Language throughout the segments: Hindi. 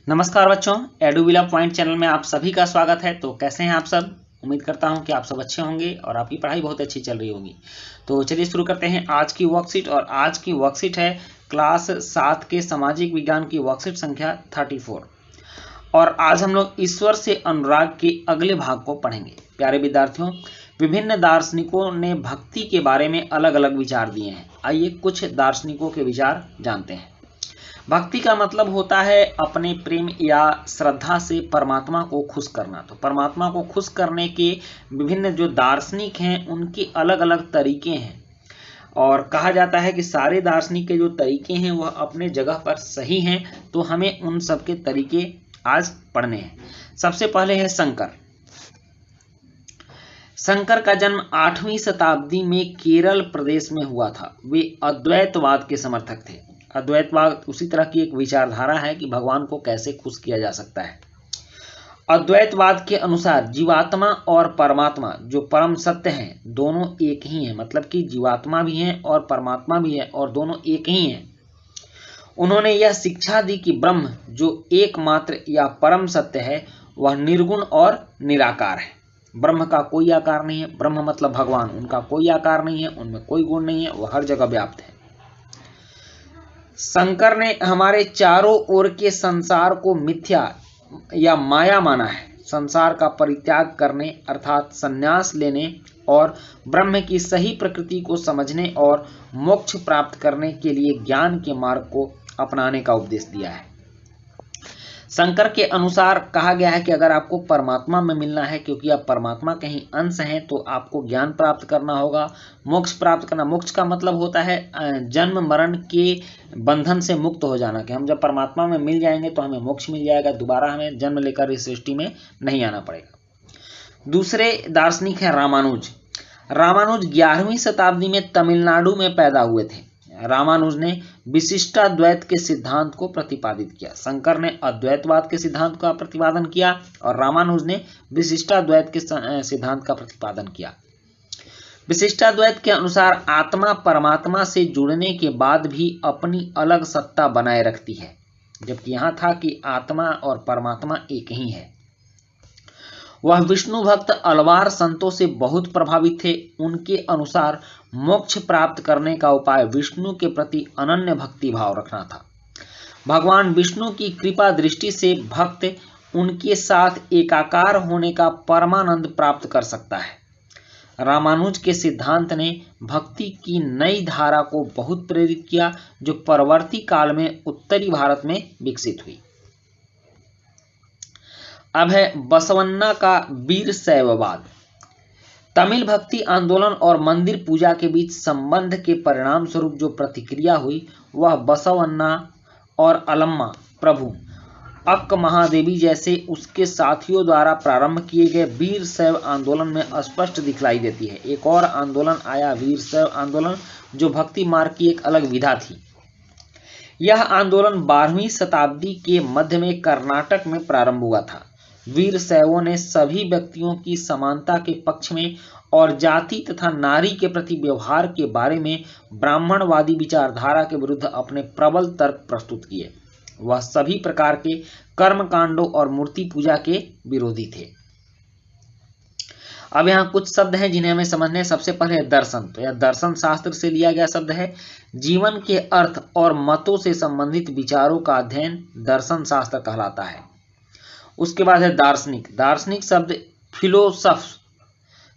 नमस्कार बच्चों, एडुविला पॉइंट चैनल में आप सभी का स्वागत है। तो कैसे हैं आप सब? उम्मीद करता हूं कि आप सब अच्छे होंगे और आपकी पढ़ाई बहुत अच्छी चल रही होगी। तो चलिए शुरू करते हैं आज की वर्कशीट। और आज की वर्कशीट है क्लास 7 के सामाजिक विज्ञान की वर्कशीट संख्या 34। और आज हम लोग ईश्वर से अनुराग के अगले भाग को पढ़ेंगे। प्यारे विद्यार्थियों, विभिन्न दार्शनिकों ने भक्ति के बारे में अलग अलग विचार दिए हैं। आइए कुछ दार्शनिकों के विचार जानते हैं। भक्ति का मतलब होता है अपने प्रेम या श्रद्धा से परमात्मा को खुश करना। तो परमात्मा को खुश करने के विभिन्न जो दार्शनिक हैं उनके अलग अलग तरीके हैं, और कहा जाता है कि सारे दार्शनिक के जो तरीके हैं वह अपने जगह पर सही हैं। तो हमें उन सब के तरीके आज पढ़ने हैं। सबसे पहले है शंकर। शंकर का जन्म 8वीं शताब्दी में केरल प्रदेश में हुआ था। वे अद्वैतवाद के समर्थक थे। अद्वैतवाद उसी तरह की एक विचारधारा है कि भगवान को कैसे खुश किया जा सकता है। अद्वैतवाद के अनुसार जीवात्मा और परमात्मा जो परम सत्य हैं दोनों एक ही हैं, मतलब कि जीवात्मा भी हैं और परमात्मा भी है और दोनों एक ही हैं। उन्होंने यह शिक्षा दी कि ब्रह्म जो एकमात्र या परम सत्य है वह निर्गुण और निराकार है। ब्रह्म का कोई आकार नहीं है। ब्रह्म मतलब भगवान, उनका कोई आकार नहीं है, उनमें कोई गुण नहीं है, वह हर जगह व्याप्त है। शंकर ने हमारे चारों ओर के संसार को मिथ्या या माया माना है। संसार का परित्याग करने अर्थात संन्यास लेने और ब्रह्म की सही प्रकृति को समझने और मोक्ष प्राप्त करने के लिए ज्ञान के मार्ग को अपनाने का उपदेश दिया है। शंकर के अनुसार कहा गया है कि अगर आपको परमात्मा में मिलना है, क्योंकि आप परमात्मा के ही अंश हैं, तो आपको ज्ञान प्राप्त करना होगा, मोक्ष प्राप्त करना। मोक्ष का मतलब होता है जन्म मरण के बंधन से मुक्त हो जाना, कि हम जब परमात्मा में मिल जाएंगे तो हमें मोक्ष मिल जाएगा, दोबारा हमें जन्म लेकर इस सृष्टि में नहीं आना पड़ेगा। दूसरे दार्शनिक हैं रामानुज। रामानुज 11वीं शताब्दी में तमिलनाडु में पैदा हुए थे। रामानुज ने विशिष्टाद्वैत के सिद्धांत को प्रतिपादित किया। शंकर ने अद्वैतवाद के सिद्धांत का प्रतिपादन किया और रामानुज ने विशिष्टाद्वैत के सिद्धांत का प्रतिपादन किया। विशिष्टाद्वैत के अनुसार आत्मा परमात्मा से जुड़ने के बाद भी अपनी अलग सत्ता बनाए रखती है, जबकि यहां था कि आत्मा और परमात्मा एक ही है। वह विष्णु भक्त अलवार संतों से बहुत प्रभावित थे। उनके अनुसार मोक्ष प्राप्त करने का उपाय विष्णु के प्रति अनन्य भक्ति भाव रखना था। भगवान विष्णु की कृपा दृष्टि से भक्त उनके साथ एकाकार होने का परमानंद प्राप्त कर सकता है। रामानुज के सिद्धांत ने भक्ति की नई धारा को बहुत प्रेरित किया, जो परवर्ती काल में उत्तरी भारत में विकसित हुई। अब है बसवन्ना का वीर शैववाद। तमिल भक्ति आंदोलन और मंदिर पूजा के बीच संबंध के परिणाम स्वरूप जो प्रतिक्रिया हुई वह बसवन्ना और अलम्मा प्रभु अक्क महादेवी जैसे उसके साथियों द्वारा प्रारंभ किए गए वीर शैव आंदोलन में स्पष्ट दिखलाई देती है। एक और आंदोलन आया, वीर शैव आंदोलन, जो भक्ति मार्ग की एक अलग विधा थी। यह आंदोलन 12वीं शताब्दी के मध्य में कर्नाटक में प्रारंभ हुआ था। वीर शैवों ने सभी व्यक्तियों की समानता के पक्ष में और जाति तथा नारी के प्रति व्यवहार के बारे में ब्राह्मणवादी विचारधारा के विरुद्ध अपने प्रबल तर्क प्रस्तुत किए। वह सभी प्रकार के कर्मकांडों और मूर्ति पूजा के विरोधी थे। अब यहाँ कुछ शब्द हैं जिन्हें हमें समझने हैं। सबसे पहले दर्शन। तो यह दर्शन शास्त्र से लिया गया शब्द है। जीवन के अर्थ और मतों से संबंधित विचारों का अध्ययन दर्शन शास्त्र कहलाता है। उसके बाद है दार्शनिक। दार्शनिक शब्द फिलोसफ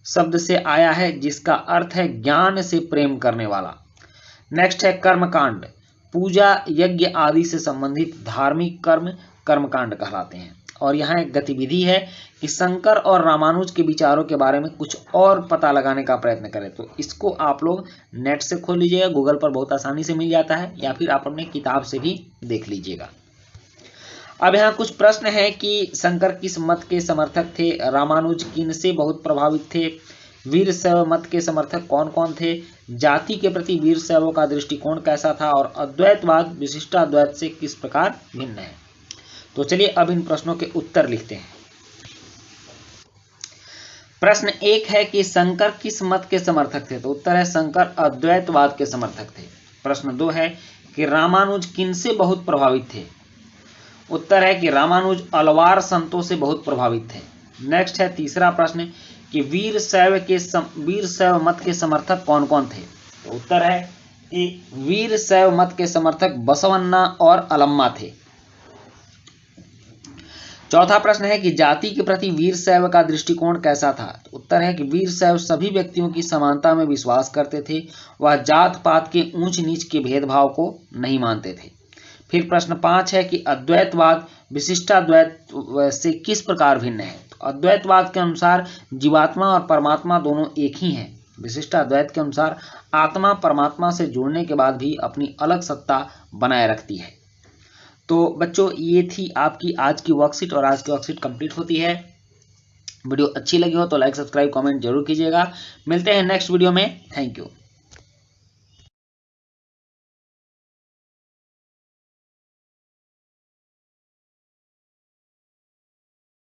शब्द से आया है, जिसका अर्थ है ज्ञान से प्रेम करने वाला। नेक्स्ट है कर्मकांड। पूजा यज्ञ आदि से संबंधित धार्मिक कर्म कर्मकांड कहलाते हैं। और यहाँ एक गतिविधि है कि शंकर और रामानुज के विचारों के बारे में कुछ और पता लगाने का प्रयत्न करें। तो इसको आप लोग नेट से खोल लीजिएगा, गूगल पर बहुत आसानी से मिल जाता है, या फिर आप अपने किताब से भी देख लीजिएगा। अब यहाँ कुछ प्रश्न है कि शंकर किस मत के समर्थक थे, रामानुज किन से बहुत प्रभावित थे, वीर शैव मत के समर्थक कौन कौन थे, जाति के प्रति वीर शैवों का दृष्टिकोण कैसा था, और अद्वैतवाद विशिष्टाद्वैत से किस प्रकार भिन्न है। तो चलिए अब इन प्रश्नों के उत्तर लिखते हैं। प्रश्न 1 है कि शंकर किस मत के समर्थक थे। तो उत्तर है शंकर अद्वैतवाद के समर्थक थे। प्रश्न 2 है कि रामानुज किन से बहुत प्रभावित थे। उत्तर है कि रामानुज अलवार संतों से बहुत प्रभावित थे। नेक्स्ट है तीसरा प्रश्न कि वीर शैव मत के समर्थक कौन कौन थे। तो उत्तर है कि वीर शैव मत के समर्थक बसवन्ना और अलम्मा थे। चौथा प्रश्न है कि जाति के प्रति वीर शैव का दृष्टिकोण कैसा था। तो उत्तर है कि वीर शैव सभी व्यक्तियों की समानता में विश्वास करते थे। वह जात पात के ऊंच नीच के भेदभाव को नहीं मानते थे। फिर प्रश्न 5 है कि अद्वैतवाद विशिष्टाद्वैत से किस प्रकार भिन्न है। तो अद्वैतवाद के अनुसार जीवात्मा और परमात्मा दोनों एक ही हैं। विशिष्टाद्वैत के अनुसार आत्मा परमात्मा से जुड़ने के बाद भी अपनी अलग सत्ता बनाए रखती है। तो बच्चों ये थी आपकी आज की वर्कशीट और आज की वर्कशीट कंप्लीट होती है। वीडियो अच्छी लगी हो तो लाइक सब्सक्राइब कमेंट जरूर कीजिएगा। मिलते हैं नेक्स्ट वीडियो में। Thank you.